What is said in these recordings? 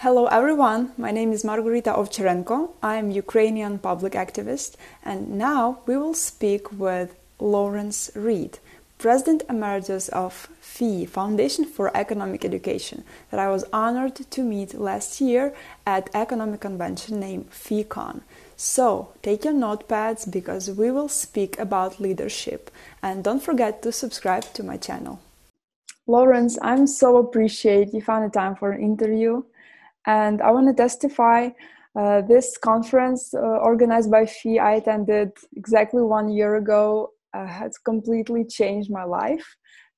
Hello everyone, my name is Margarita Ovcharenko. I'm Ukrainian public activist, and now we will speak with Lawrence Reed, President Emeritus of FEE, Foundation for Economic Education, that I was honored to meet last year at economic convention named FEEcon. So take your notepads because we will speak about leadership, and don't forget to subscribe to my channel. Lawrence, I'm so appreciate you found the time for an interview. And I want to testify this conference organized by FEE I attended exactly 1 year ago has completely changed my life.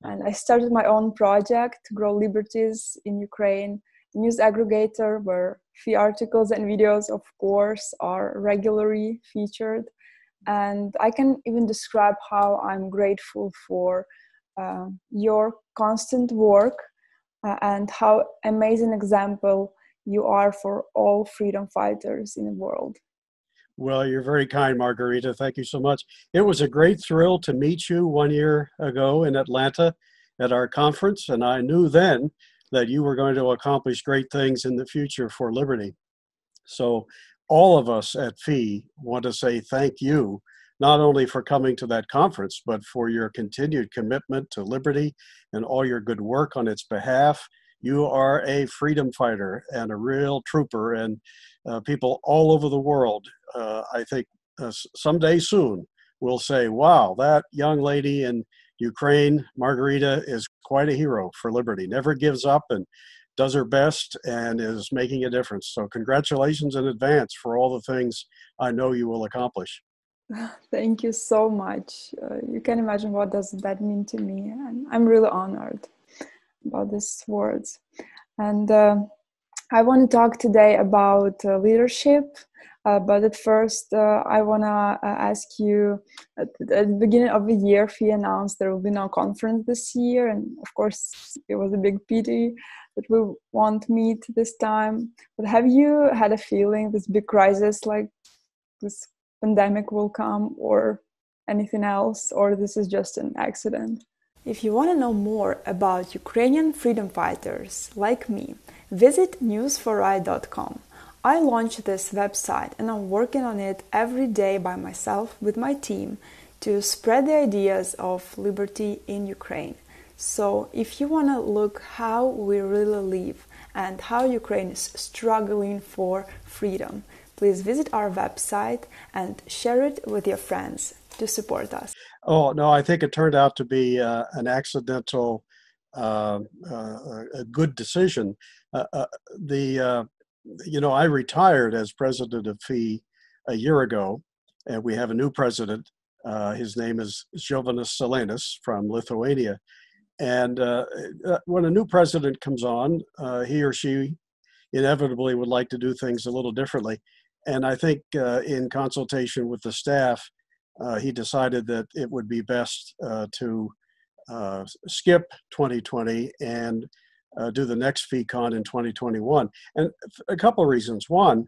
And I started my own project to grow liberties in Ukraine, a news aggregator where FEE articles and videos, of course, are regularly featured. And I can even describe how I'm grateful for your constant work and how amazing example you are for all freedom fighters in the world. Well, you're very kind, Margarita. Thank you so much. It was a great thrill to meet you 1 year ago in Atlanta at our conference, and I knew then that you were going to accomplish great things in the future for liberty. So all of us at FEE want to say thank you, not only for coming to that conference, but for your continued commitment to liberty and all your good work on its behalf. You are a freedom fighter and a real trooper, and people all over the world, I think someday soon, will say, wow, that young lady in Ukraine, Margarita, is quite a hero for liberty, never gives up and does her best and is making a difference. So congratulations in advance for all the things I know you will accomplish. Thank you so much. You can imagine what does that mean to me. And I'm really honored about these words. And I want to talk today about leadership. But at first, I want to ask you, at the beginning of the year, FEE announced there will be no conference this year. And of course, it was a big pity that we won't meet this time. But have you had a feeling this big crisis, like this pandemic will come or anything else, or this is just an accident? If you want to know more about Ukrainian freedom fighters like me, visit news4i.com. I launched this website and I'm working on it every day by myself with my team to spread the ideas of liberty in Ukraine. So if you want to look how we really live and how Ukraine is struggling for freedom, please visit our website and share it with your friends to support us. Oh, no, I think it turned out to be an accidental, a good decision. Uh, uh, the I retired as president of FEE a year ago, and we have a new president. His name is Jonas Selenis from Lithuania. And when a new president comes on, he or she inevitably would like to do things a little differently. And I think in consultation with the staff, he decided that it would be best to skip 2020 and do the next FEEcon in 2021. And a couple of reasons. One,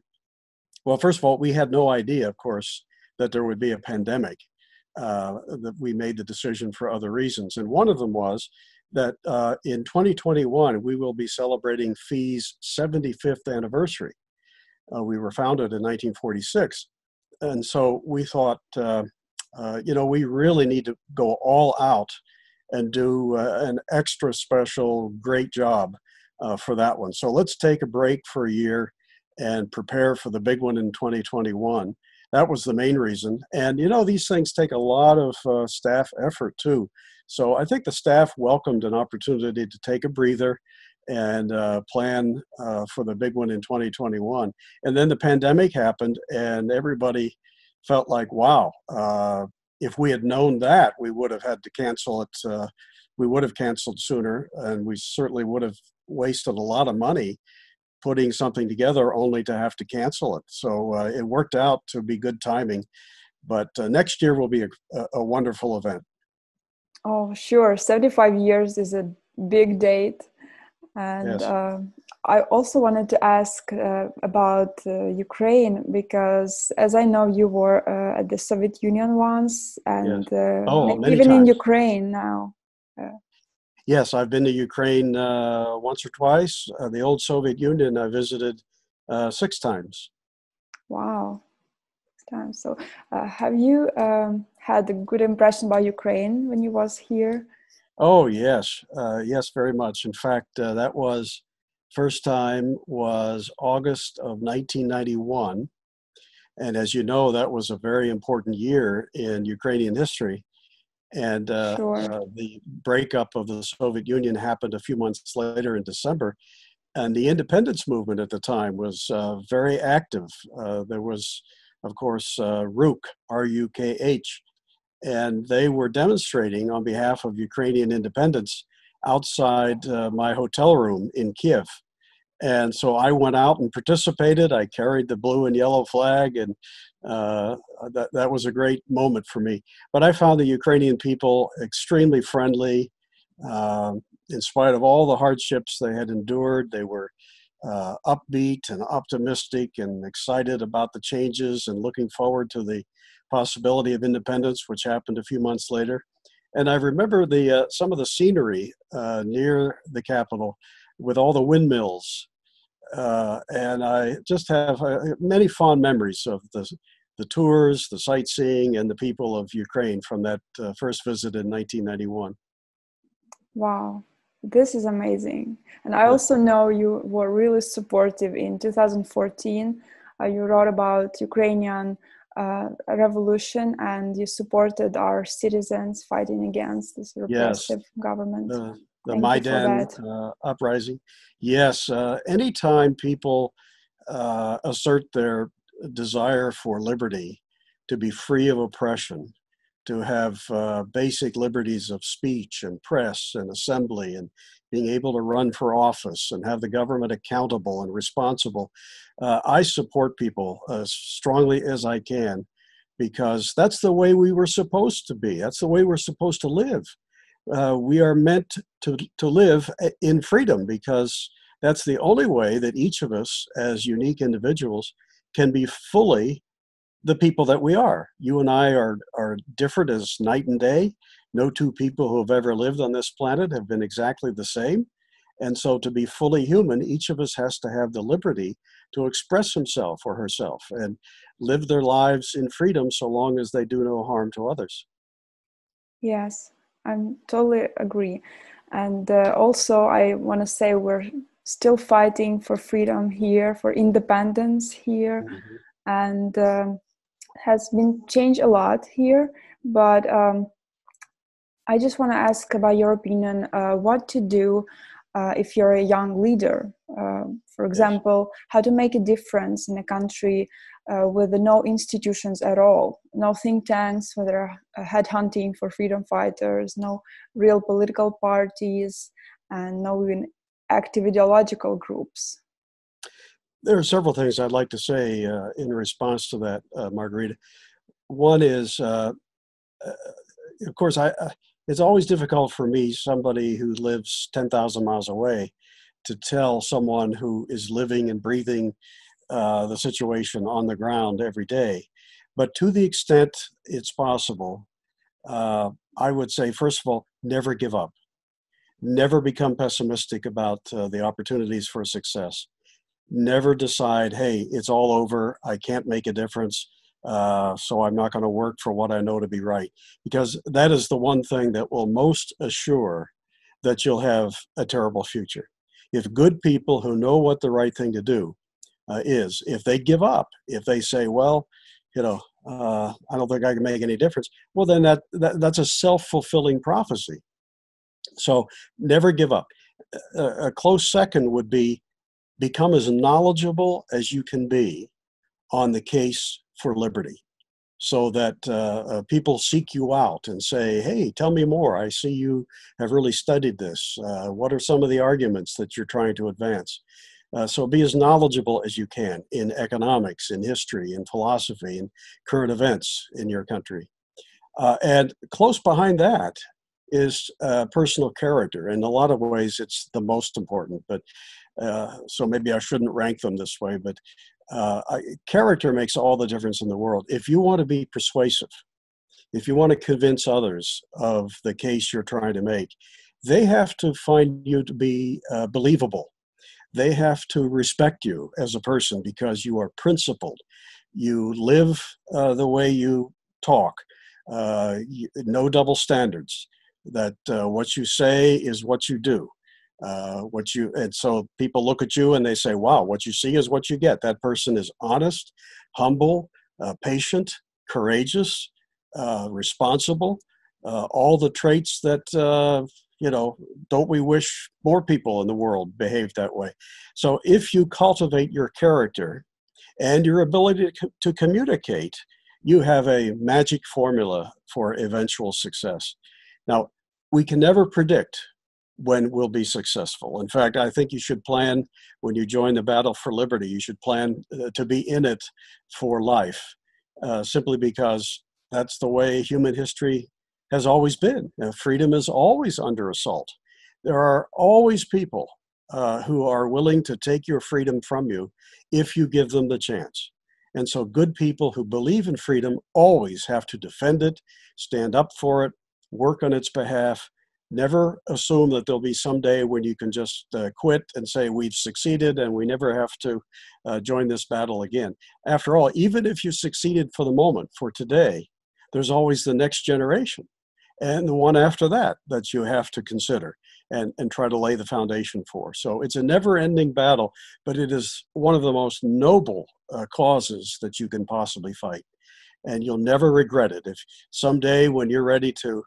well, first of all, we had no idea, of course, that there would be a pandemic. That we made the decision for other reasons. And one of them was that in 2021, we will be celebrating FEE's 75th anniversary. We were founded in 1946. And so we thought, we really need to go all out and do an extra special great job for that one. So let's take a break for a year and prepare for the big one in 2021. That was the main reason. And, these things take a lot of staff effort too. So I think the staff welcomed an opportunity to take a breather and plan for the big one in 2021. And then the pandemic happened and everybody felt like, wow, if we had known that, we would have had to cancel it. We would have canceled sooner, and we certainly would have wasted a lot of money putting something together only to have to cancel it. So it worked out to be good timing. But next year will be a wonderful event. Oh, sure. 75 years is a big date. And Yes. I also wanted to ask about Ukraine, because as I know, you were at the Soviet Union once Yes. and Oh, maybe many even in times. Ukraine now. Uh, Yes, I've been to Ukraine once or twice. The old Soviet Union I visited 6 times. Wow. Time. So, have you had a good impression about Ukraine when you was here? Oh yes, yes, very much. In fact, that was first time was August of 1991, and as you know, that was a very important year in Ukrainian history. And Sure. the breakup of the Soviet Union happened a few months later in December, and the independence movement at the time was very active. There was, of course, RUK, RUKH, and they were demonstrating on behalf of Ukrainian independence outside my hotel room in Kiev. And so I went out and participated. I carried the blue and yellow flag, and that was a great moment for me. But I found the Ukrainian people extremely friendly. In spite of all the hardships they had endured, they were upbeat and optimistic and excited about the changes and looking forward to the possibility of independence, which happened a few months later. And I remember the some of the scenery near the capital with all the windmills, and I just have many fond memories of the tours, the sightseeing, and the people of Ukraine from that first visit in 1991. Wow, this is amazing. And I also know you were really supportive in 2014. You wrote about Ukrainian revolution, and you supported our citizens fighting against this Yes, repressive government. the Thank you for Maidan that. uprising. Yes, anytime people assert their desire for liberty, to be free of oppression, to have basic liberties of speech and press and assembly and being able to run for office and have the government accountable and responsible. I support people as strongly as I can because that's the way we were supposed to be. That's the way we're supposed to live. We are meant to live in freedom because that's the only way that each of us as unique individuals can be fully the people that we are. You and I are different as night and day. No two people who have ever lived on this planet have been exactly the same. And so to be fully human, each of us has to have the liberty to express himself or herself and live their lives in freedom so long as they do no harm to others. Yes, I'm totally agree. And also, I want to say we're still fighting for freedom here, for independence here, Mhm. and has been changed a lot here. But I just want to ask about your opinion, what to do if you're a young leader. For Yes. example, how to make a difference in a country with no institutions at all, no think tanks, whether headhunting for freedom fighters, no real political parties, and no even active ideological groups. There are several things I'd like to say in response to that, Margarita. One is, uh, of course, it's always difficult for me, somebody who lives 10,000 miles away, to tell someone who is living and breathing the situation on the ground every day. But to the extent it's possible, I would say, first of all, never give up. Never become pessimistic about the opportunities for success. Never decide, hey, it's all over. I can't make a difference. So I'm not going to work for what I know to be right. Because that is the one thing that will most assure that you'll have a terrible future. If good people who know what the right thing to do if they give up, if they say, well, I don't think I can make any difference, well, then that's a self-fulfilling prophecy. So never give up. A close second would be become as knowledgeable as you can be on the case for liberty so that people seek you out and say, hey, tell me more. I see you have really studied this. What are some of the arguments that you're trying to advance? So be as knowledgeable as you can in economics, in history, in philosophy, in current events in your country. And close behind that is personal character. In a lot of ways, it's the most important, but so maybe I shouldn't rank them this way, but character makes all the difference in the world. If you want to be persuasive, if you want to convince others of the case you're trying to make, they have to find you to be believable. They have to respect you as a person because you are principled. You live the way you talk. No double standards. That what you say is what you do. And so people look at you and they say, "Wow, what you see is what you get." That person is honest, humble, patient, courageous, responsible. All the traits that don't we wish more people in the world behaved that way? So if you cultivate your character and your ability to communicate, you have a magic formula for eventual success. Now, we can never predict when we'll be successful. In fact, I think you should plan when you join the battle for liberty, you should plan to be in it for life, simply because that's the way human history has always been. Freedom is always under assault. There are always people who are willing to take your freedom from you if you give them the chance. And so good people who believe in freedom always have to defend it, stand up for it, work on its behalf. Never assume that there'll be some day when you can just quit and say we've succeeded and we never have to join this battle again. After all, even if you succeeded for the moment, for today, there's always the next generation and the one after that that you have to consider and try to lay the foundation for. So it's a never-ending battle, but it is one of the most noble causes that you can possibly fight. And you'll never regret it. If someday when you're ready to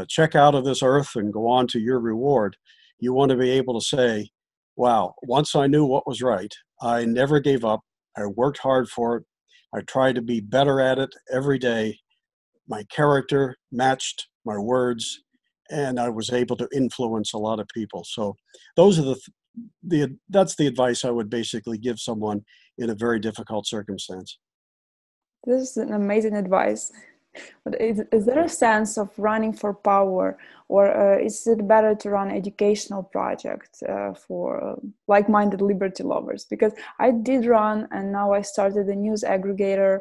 check out of this earth and go on to your reward, you want to be able to say, wow, once I knew what was right, I never gave up. I worked hard for it. I tried to be better at it every day. My character matched my words, and I was able to influence a lot of people. So those are that's the advice I would basically give someone in a very difficult circumstance. This is an amazing advice. But is there a sense of running for power, or is it better to run educational projects for like-minded liberty lovers? Because I did run, and now I started a news aggregator,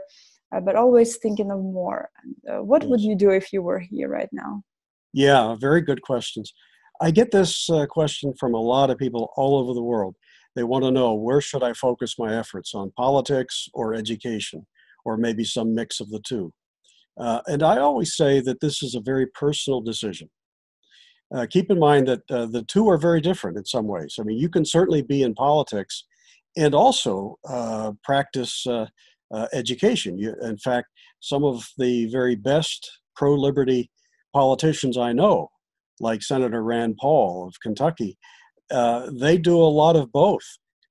but always thinking of more. What would you do if you were here right now? Yeah, very good questions. I get this question from a lot of people all over the world. They want to know, where should I focus my efforts, on politics or education, or maybe some mix of the two? And I always say that this is a very personal decision. Keep in mind that the two are very different in some ways. I mean, you can certainly be in politics and also practice education. In fact, some of the very best pro-liberty politicians I know, like Senator Rand Paul of Kentucky, they do a lot of both.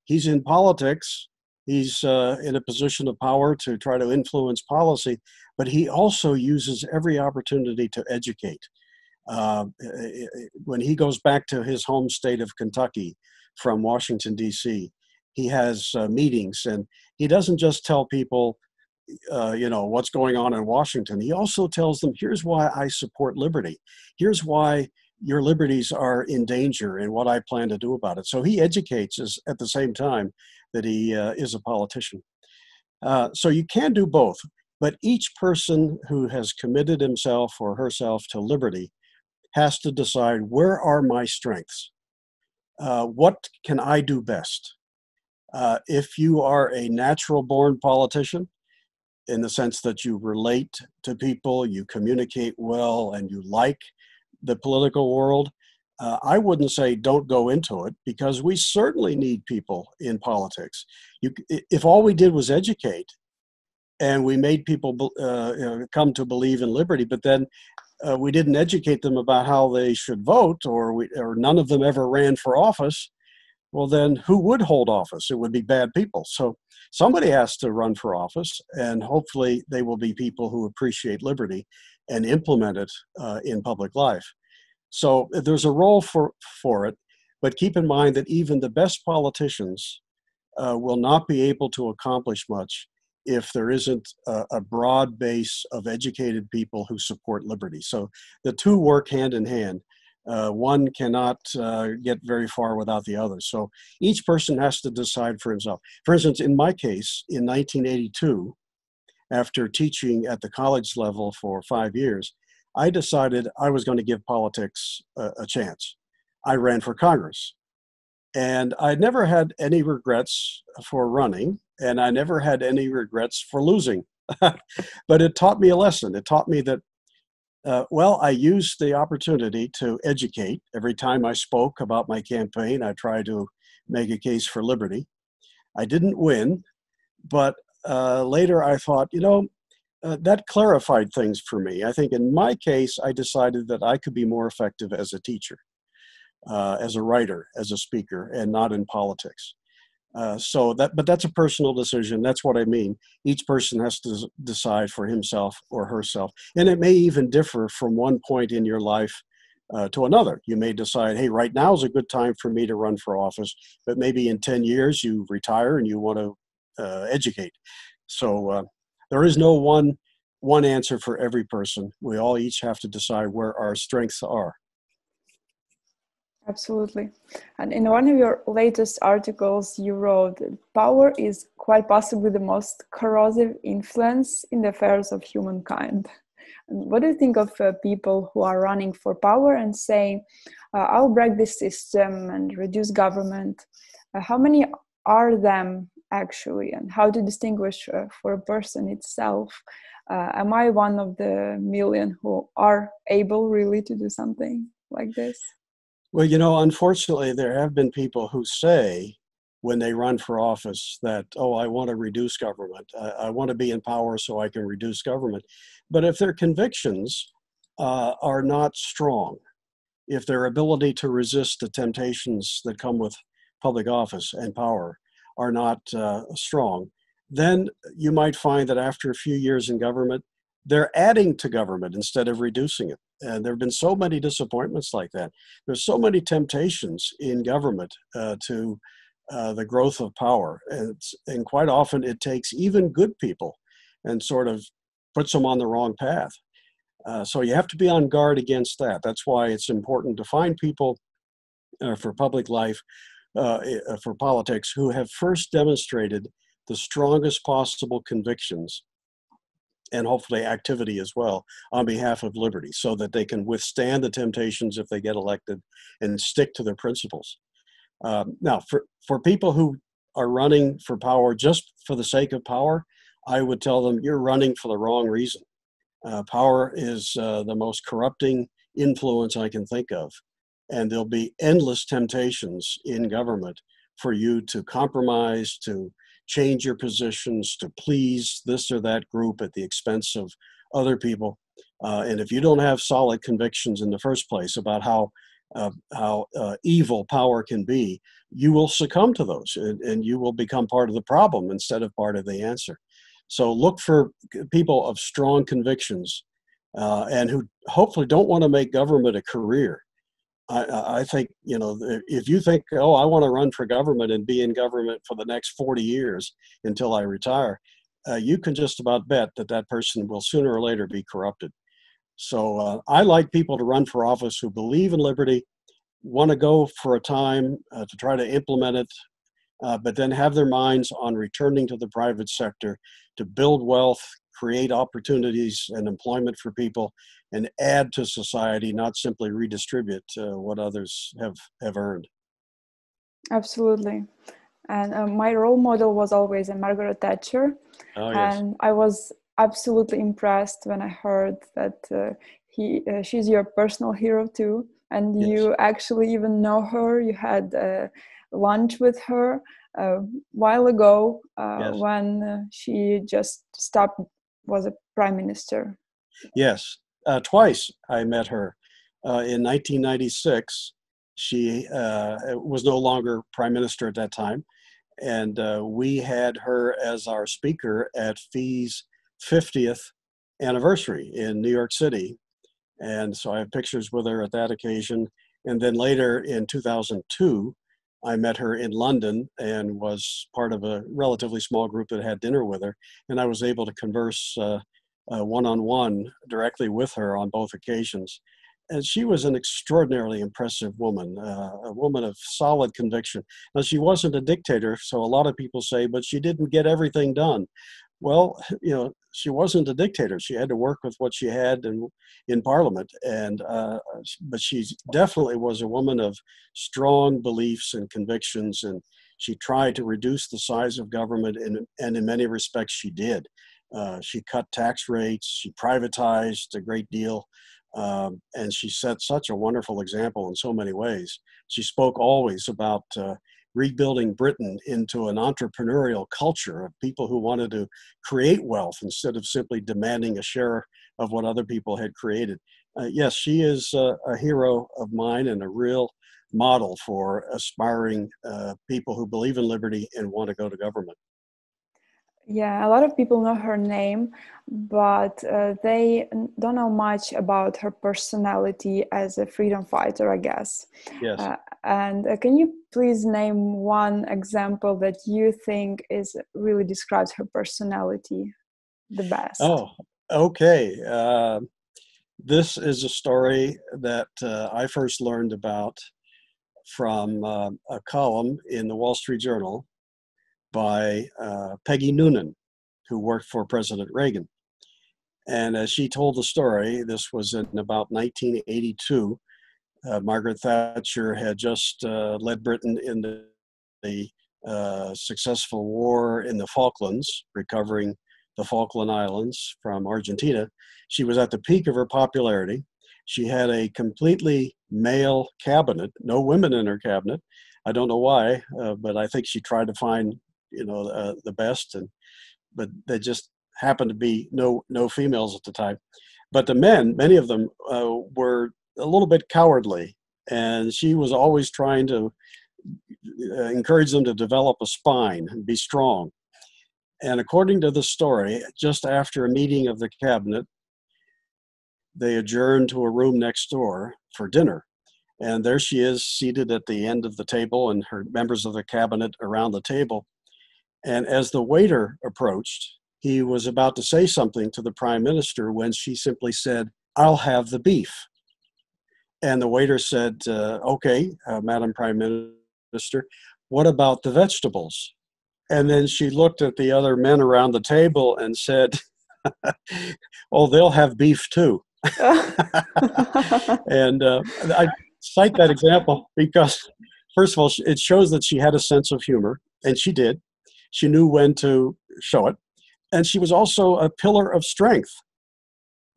He's in politics. He's in a position of power to try to influence policy, but he also uses every opportunity to educate. When he goes back to his home state of Kentucky from Washington, D.C., he has meetings, and he doesn't just tell people, what's going on in Washington. He also tells them, here's why I support liberty. Here's why your liberties are in danger and what I plan to do about it. So he educates us at the same time that he is a politician. So you can do both, but each person who has committed himself or herself to liberty has to decide, where are my strengths? What can I do best? If you are a natural born politician, in the sense that you relate to people, you communicate well, and you like the political world, I wouldn't say don't go into it, because we certainly need people in politics. If all we did was educate and we made people come to believe in liberty, but then we didn't educate them about how they should vote, or none of them ever ran for office, well, then who would hold office? It would be bad people. So somebody has to run for office, and hopefully they will be people who appreciate liberty and implement it in public life. So there's a role for it, but keep in mind that even the best politicians will not be able to accomplish much if there isn't a broad base of educated people who support liberty. So the two work hand in hand. One cannot get very far without the other. So each person has to decide for himself. For instance, in my case, in 1982, after teaching at the college level for 5 years, I decided I was going to give politics a chance. I ran for Congress. And I never had any regrets for running, and I never had any regrets for losing. But it taught me a lesson. It taught me that, well, I used the opportunity to educate. Every time I spoke about my campaign, I tried to make a case for liberty. I didn't win, but later I thought, that clarified things for me. I think in my case, I decided that I could be more effective as a teacher, as a writer, as a speaker, and not in politics. But that's a personal decision. That's what I mean. Each person has to decide for himself or herself. And it may even differ from one point in your life to another. You may decide, hey, right now is a good time for me to run for office, but maybe in 10 years you retire and you want to educate. So there is no one answer for every person. We all each have to decide where our strengths are. Absolutely. And in one of your latest articles, you wrote, power is quite possibly the most corrosive influence in the affairs of humankind. And what do you think of people who are running for power and saying, I'll break this system and reduce government? How many are them actually? And how to distinguish for a person itself? Am I one of the million who are able really to do something like this? Well, unfortunately, there have been people who say when they run for office that, oh, I want to reduce government. I want to be in power so I can reduce government. But if their convictions are not strong, if their ability to resist the temptations that come with public office and power are not strong, then you might find that after a few years in government, they're adding to government instead of reducing it. And there have been so many disappointments like that. There's so many temptations in government to the growth of power. And quite often it takes even good people and sort of puts them on the wrong path. So you have to be on guard against that. That's why it's important to find people for public life, for politics, who have first demonstrated the strongest possible convictions and hopefully activity as well on behalf of liberty, so that they can withstand the temptations if they get elected and stick to their principles. Now, for people who are running for power just for the sake of power, I would tell them you're running for the wrong reason. Power is the most corrupting influence I can think of, and there'll be endless temptations in government for you to compromise, to change your positions, to please this or that group at the expense of other people. And if you don't have solid convictions in the first place about how evil power can be, you will succumb to those, and you will become part of the problem instead of part of the answer. So look for people of strong convictions and who hopefully don't want to make government a career. I think, if you think, oh, I want to run for government and be in government for the next 40 years until I retire, you can just about bet that that person will sooner or later be corrupted. So I like people to run for office who believe in liberty, want to go for a time to try to implement it, but then have their minds on returning to the private sector to build wealth, create opportunities and employment for people, and add to society, not simply redistribute what others have earned. Absolutely. And my role model was always Margaret Thatcher. Oh, yes. And I was absolutely impressed when I heard that she's your personal hero too. And Yes. you actually even know her. You had lunch with her a while ago Yes. when she just was a prime minister. Yes. Twice I met her. In 1996, she was no longer prime minister at that time. And we had her as our speaker at FEE's 50th anniversary in New York City. And so I have pictures with her at that occasion. And then later in 2002, I met her in London and was part of a relatively small group that had dinner with her. And I was able to converse one-on-one directly with her on both occasions. And she was an extraordinarily impressive woman, a woman of solid conviction. Now, she wasn't a dictator, so a lot of people say, but she didn't get everything done. Well, she wasn't a dictator. She had to work with what she had in Parliament, and but she definitely was a woman of strong beliefs and convictions, and she tried to reduce the size of government, and in many respects, she did. She cut tax rates, she privatized a great deal, and she set such a wonderful example in so many ways. She spoke always about rebuilding Britain into an entrepreneurial culture of people who wanted to create wealth instead of simply demanding a share of what other people had created. Yes, she is a hero of mine and a real model for aspiring people who believe in liberty and want to go to government. Yeah, a lot of people know her name, but they don't know much about her personality as a freedom fighter, I guess. Yes. And can you please name one example that you think really describes her personality the best? Oh, okay. This is a story that I first learned about from a column in the Wall Street Journal by Peggy Noonan, who worked for President Reagan. And as she told the story, this was in about 1982. Margaret Thatcher had just led Britain in the successful war in the Falklands, recovering the Falkland Islands from Argentina. She was at the peak of her popularity. She had a completely male cabinet, no women in her cabinet. I don't know why, but I think she tried to find, the best, but they just happened to be no females at the time. But the men, many of them, were a little bit cowardly, and she was always trying to encourage them to develop a spine and be strong. And according to the story, just after a meeting of the cabinet, they adjourned to a room next door for dinner. And there she is, seated at the end of the table, and her members of the cabinet around the table. And as the waiter approached, he was about to say something to the prime minister when she simply said, "I'll have the beef." And the waiter said, "Okay, Madam Prime Minister, what about the vegetables?" And then she looked at the other men around the table and said, "Oh, they'll have beef too." And I cite that example because, first of all, it shows that she had a sense of humor, and she did. She knew when to show it. And she was also a pillar of strength.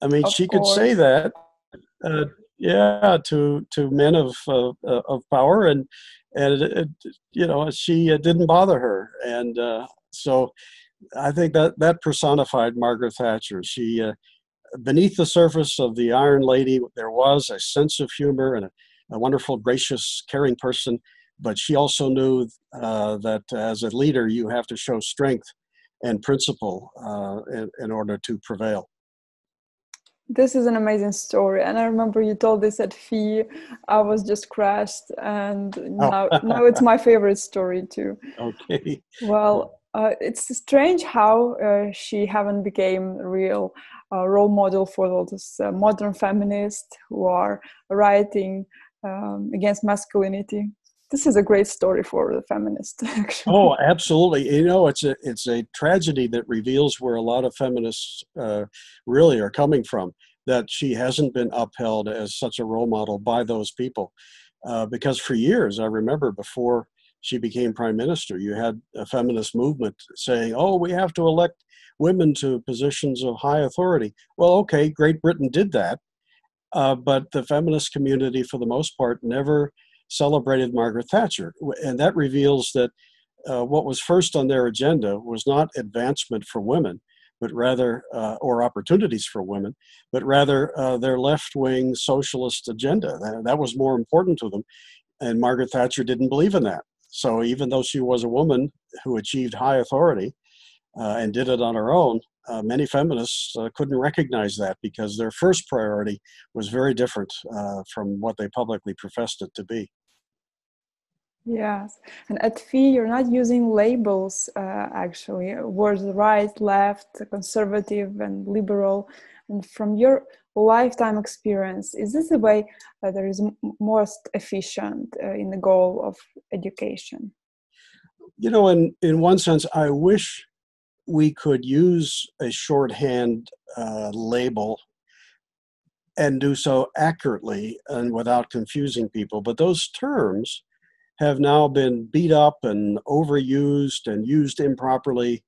I mean, Of she could say course. that, uh, yeah, to men of power, and she didn't bother her, and so I think that personified Margaret Thatcher. She beneath the surface of the Iron Lady, there was a sense of humor and a wonderful, gracious, caring person. But she also knew that as a leader, you have to show strength and principle in order to prevail. This is an amazing story, and I remember you told this at FI. I was just crushed, and Oh, now it's my favorite story too. okay. Well, it's strange how she haven't became a real role model for all those modern feminists who are writing against masculinity. This is a great story for the feminist, actually. Oh, absolutely. It's a tragedy that reveals where a lot of feminists really are coming from, that she hasn't been upheld as such a role model by those people. Because for years, I remember before she became prime minister, you had a feminist movement saying, "Oh, we have to elect women to positions of high authority." Well, okay, Great Britain did that, but the feminist community, for the most part, never celebrated Margaret Thatcher. And that reveals that what was first on their agenda was not advancement for women, but rather, or opportunities for women, but rather their left-wing socialist agenda. That was more important to them. And Margaret Thatcher didn't believe in that. So even though she was a woman who achieved high authority and did it on her own, many feminists couldn't recognize that because their first priority was very different from what they publicly professed it to be. Yes, and at FI, you're not using labels, actually, words right, left, conservative, and liberal. And from your lifetime experience, is this the way that is most efficient in the goal of education? In one sense, I wish we could use a shorthand label and do so accurately and without confusing people. But those terms have now been beat up and overused and used improperly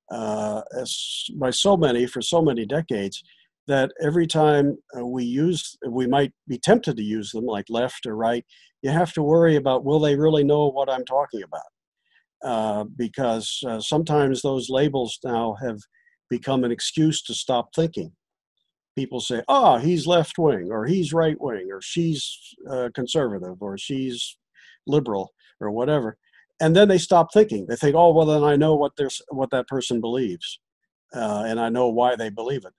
by so many for so many decades that every time we might be tempted to use them, like left or right, you have to worry about, will they really know what I'm talking about? Because sometimes those labels now have become an excuse to stop thinking. People say, oh, he's left wing, or he's right wing, or she's conservative, or she's liberal, or whatever. And then they stop thinking. They think, oh, well, then I know what that person believes, and I know why they believe it.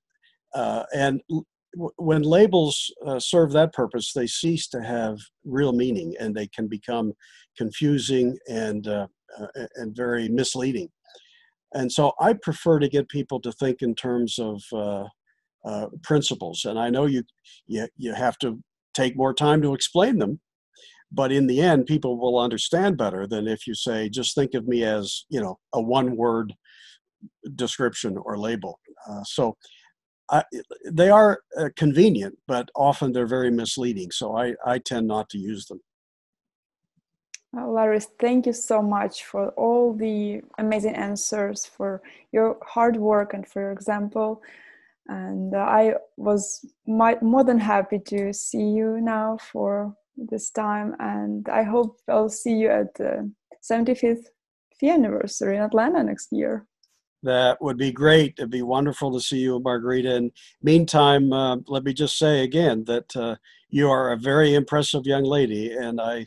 When labels serve that purpose, they cease to have real meaning, and they can become confusing and very misleading. And so I prefer to get people to think in terms of principles. And I know you have to take more time to explain them, but in the end, people will understand better than if you say, just think of me as, a one-word description or label. They are convenient, but often they're very misleading. So I tend not to use them. Larry, thank you so much for all the amazing answers, for your hard work, and for your example. And I was more than happy to see you now for this time. And I hope I'll see you at the 75th anniversary in Atlanta next year. That would be great. It'd be wonderful to see you, Margarita. And meantime, let me just say again that you are a very impressive young lady, and I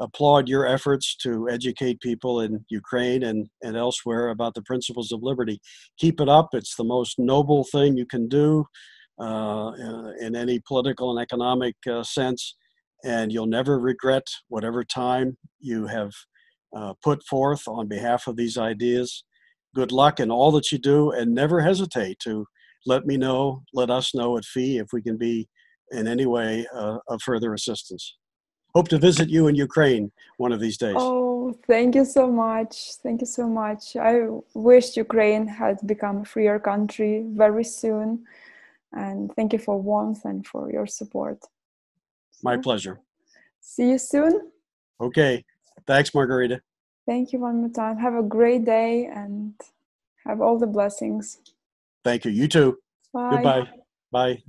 applaud your efforts to educate people in Ukraine and elsewhere about the principles of liberty. Keep it up. It's the most noble thing you can do in any political and economic sense, and you'll never regret whatever time you have put forth on behalf of these ideas. Good luck in all that you do, and never hesitate to let us know at FEE if we can be in any way of further assistance. Hope to visit you in Ukraine one of these days. Oh, thank you so much. Thank you so much. I wish Ukraine had become a freer country very soon. And thank you for warmth and for your support. My pleasure. See you soon. Okay. Thanks, Margarita. Thank you one more time. Have a great day and have all the blessings. Thank you. You too. Bye. Goodbye. Bye.